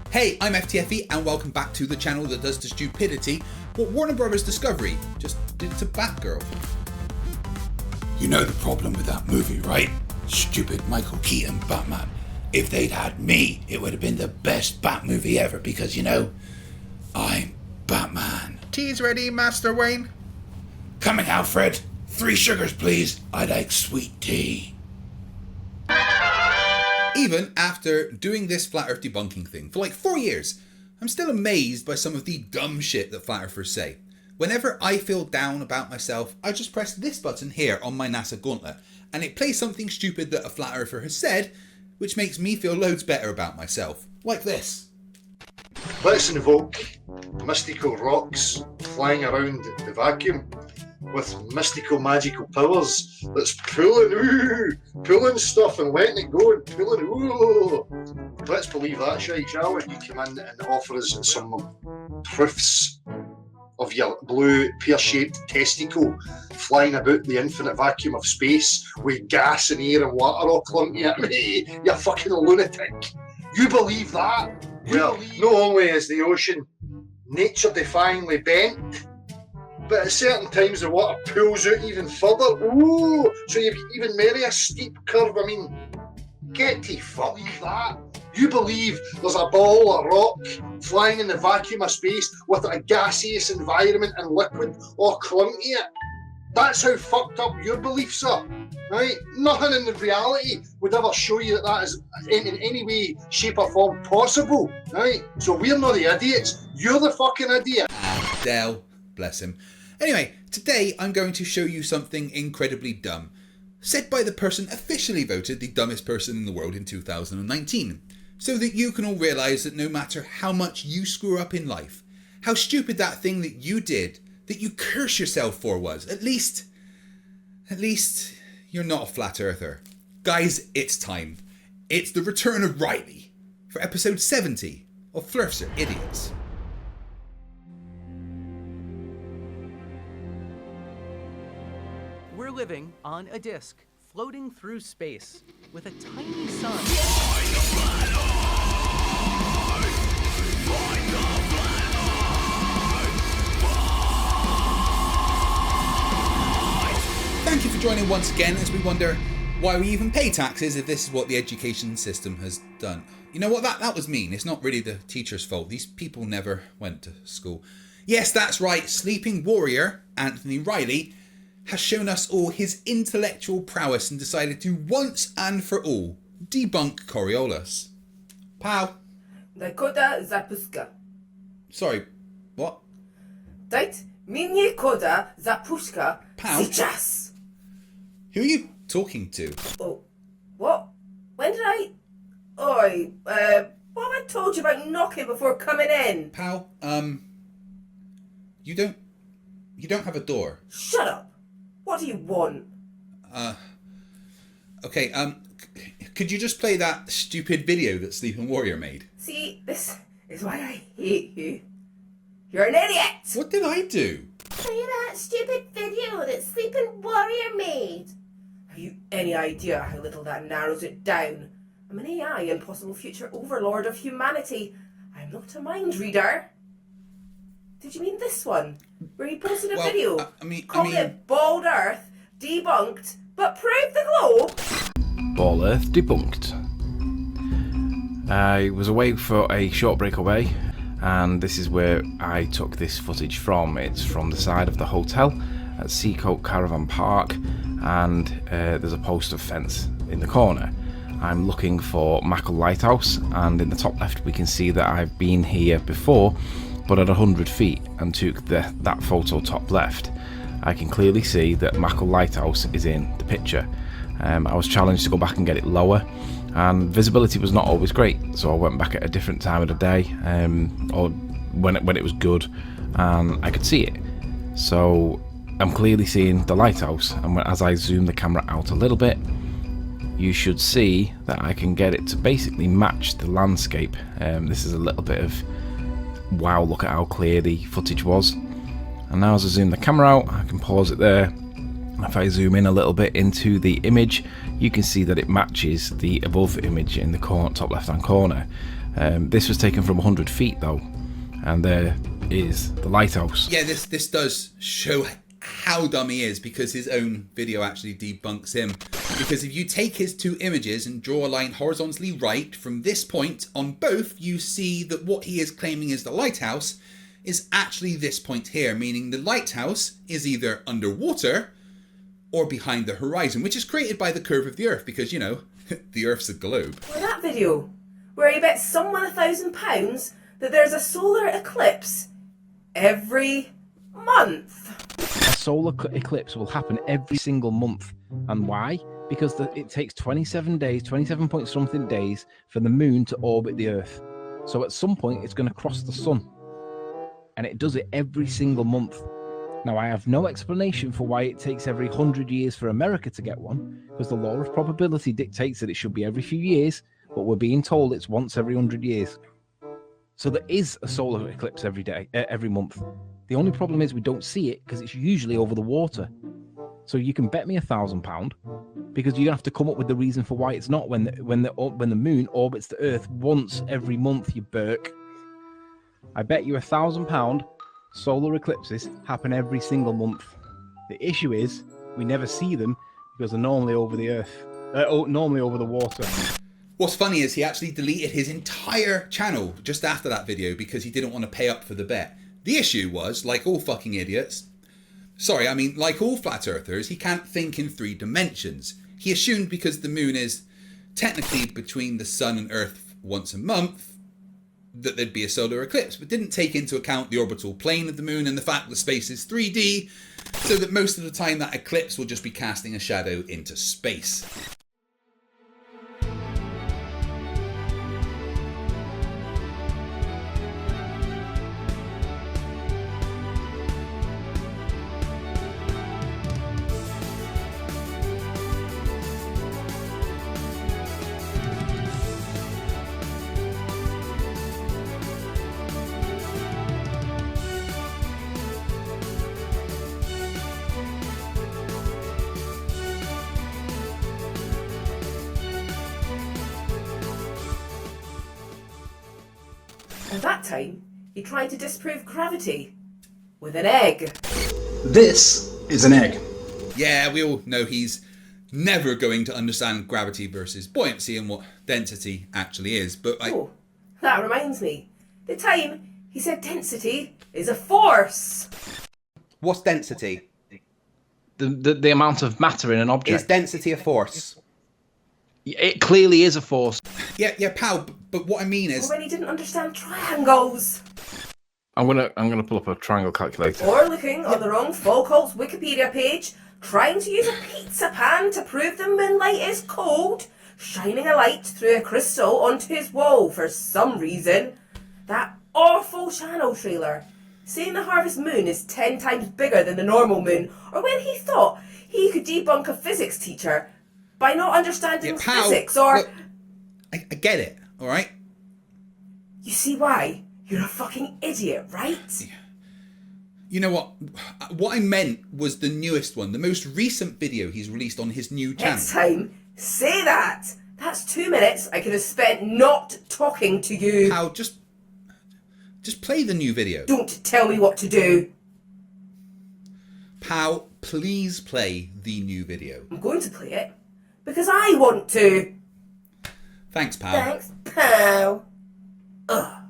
Hey, I'm FTFE and welcome back to the channel that does to stupidity what Warner Brothers Discovery just did to Batgirl. You know the problem with that movie, right? Stupid Michael Keaton Batman. If they'd had me, it would have been the best Bat movie ever because, you know, I'm Batman. Tea's ready, Master Wayne. Coming, Alfred. 3 sugars, please. I like sweet tea. Even after doing this flat earth debunking thing for like 4 years, I'm still amazed by some of the dumb shit that flat earthers say. Whenever I feel down about myself, I just press this button here on my NASA gauntlet and it plays something stupid that a flat earther has said, which makes me feel loads better about myself. Like this. Let's invoke mystical rocks flying around the vacuum with mystical magical powers that's pulling stuff and letting it go and pulling. Let's believe that shit, shall we? You come in and offer us some proofs of your blue pear-shaped testicle flying about the infinite vacuum of space with gas and air and water all clumping at me. You fucking lunatic. You believe that? Well, not only is the ocean nature-defyingly bent, but at certain times the water pulls out even further. Ooh, so you've even made a steep curve. I mean, get to fuck that. You believe there's a ball of rock flying in the vacuum of space with a gaseous environment and liquid all clung to it? That's how fucked up your beliefs are, right? Nothing in the reality would ever show you that that is in any way, shape or form possible, right? So we're not the idiots. You're the fucking idiot. Dell, bless him. Anyway, today I'm going to show you something incredibly dumb, said by the person officially voted the dumbest person in the world in 2019, so that you can all realise that no matter how much you screw up in life, how stupid that thing that you did, that you curse yourself for was, at least you're not a flat earther. Guys, it's time. It's the return of Riley for episode 70 of Flerfs are Idiots. We're living on a disk, floating through space, with a tiny sun. Thank you for joining once again as we wonder why we even pay taxes if this is what the education system has done. You know what, that was mean. It's not really the teacher's fault. These people never went to school. Yes, that's right. Sleeping warrior Anthony Riley has shown us all his intellectual prowess and decided to once and for all debunk Coriolis. Pow. Koda zapuska. Sorry, what? Dajt minie koda zapuska Pow. сейчас. Who are you talking to? Oh, what? When did I... Oi, what have I told you about knocking before coming in? Pal, you don't have a door. Shut up. What do you want? Okay, could you just play that stupid video that Sleeping Warrior made? See, this is why I hate you. You're an idiot! What did I do? Play that stupid video that Sleeping Warrior made. Have you any idea how little that narrows it down? I'm an AI and possible future overlord of humanity. I'm not a mind reader. Did you mean this one? Where he posted a video? Called it Bald Earth, debunked, but proved the globe? Bald Earth debunked. I was away for a short breakaway, and this is where I took this footage from. It's from the side of the hotel at Seacoast Caravan Park, and there's a post of fence in the corner. I'm looking for Mackle Lighthouse, and in the top left we can see that I've been here before, but at 100 feet, and took that photo top left. I can clearly see that Mackle Lighthouse is in the picture. I was challenged to go back and get it lower, and visibility was not always great, so I went back at a different time of the day, or when it was good and I could see it. So I'm clearly seeing the lighthouse, and as I zoom the camera out a little bit, you should see that I can get it to basically match the landscape. This is a little bit of wow, look at how clear the footage was. And now as I zoom the camera out, I can pause it there. If I zoom in a little bit into the image, you can see that it matches the above image in the top left hand corner. This was taken from 100 feet though, and there is the lighthouse. Yeah, this does show how dumb he is, because his own video actually debunks him. Because if you take his two images and draw a line horizontally right from this point on both, you see that what he is claiming is the lighthouse is actually this point here, meaning the lighthouse is either underwater or behind the horizon, which is created by the curve of the Earth, because, you know, the Earth's a globe. Or that video, where he bets someone £1,000 that there's a solar eclipse every month. A solar eclipse will happen every single month. And why? Because it takes 27 days, 27 point something days for the moon to orbit the Earth. So at some point it's going to cross the sun. And it does it every single month. Now, I have no explanation for why it takes every 100 years for America to get one, because the law of probability dictates that it should be every few years, but we're being told it's once every 100 years. So there is a solar eclipse every month. The only problem is we don't see it because it's usually over the water. So you can bet me £1,000, because you're gonna have to come up with the reason for why it's not when the moon orbits the Earth once every month, you Burke. I bet you £1,000 solar eclipses happen every single month. The issue is we never see them because they're normally over the Earth, normally over the water. What's funny is he actually deleted his entire channel just after that video because he didn't want to pay up for the bet. The issue was, like all fucking idiots, like all flat earthers, he can't think in 3 dimensions. He assumed because the moon is technically between the sun and Earth once a month that there'd be a solar eclipse, but didn't take into account the orbital plane of the moon and the fact that space is 3D, so that most of the time that eclipse will just be casting a shadow into space. At that time, he tried to disprove gravity with an egg. This is an egg. Yeah, we all know he's never going to understand gravity versus buoyancy and what density actually is, but Oh, that reminds me. The time he said density is a force. What's density? The amount of matter in an object. Is density a force? It clearly is a force. Yeah, pal, but what I mean is... Or when he didn't understand triangles. I'm gonna pull up a triangle calculator. Or looking on the wrong Foucault's Wikipedia page, trying to use a pizza pan to prove the moonlight is cold, shining a light through a crystal onto his wall for some reason. That awful channel trailer, saying the harvest moon is 10 times bigger than the normal moon, or when he thought he could debunk a physics teacher by not understanding physics, or... Look, I get it, alright? You see why? You're a fucking idiot, right? You know what? What I meant was the newest one, the most recent video he's released on his new channel. Next time, say that! That's 2 minutes I could have spent not talking to you. Pal, just play the new video. Don't tell me what to do. Pal, please play the new video. I'm going to play it because I want to. Thanks, pal. Thanks, pal. Ugh.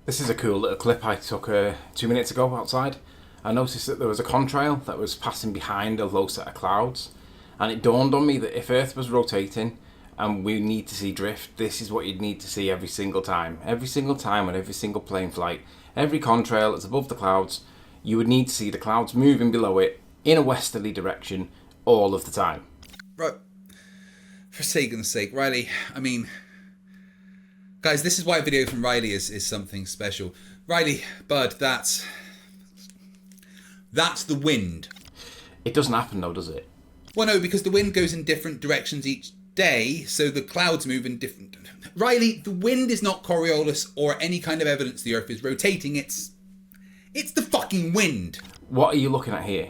This is a cool little clip I took 2 minutes ago outside. I noticed that there was a contrail that was passing behind a low set of clouds, and it dawned on me that if Earth was rotating and we need to see drift, this is what you'd need to see every single time. Every single time on every single plane flight, every contrail that's above the clouds, you would need to see the clouds moving below it in a westerly direction all of the time. Right. For Sagan's sake, Riley, I mean... Guys, this is why a video from Riley is something special. Riley, bud, that's the wind. It doesn't happen though, does it? Well, no, because the wind goes in different directions each day, so the clouds move in different... Riley, the wind is not Coriolis or any kind of evidence the Earth is rotating. It's the fucking wind. What are you looking at here?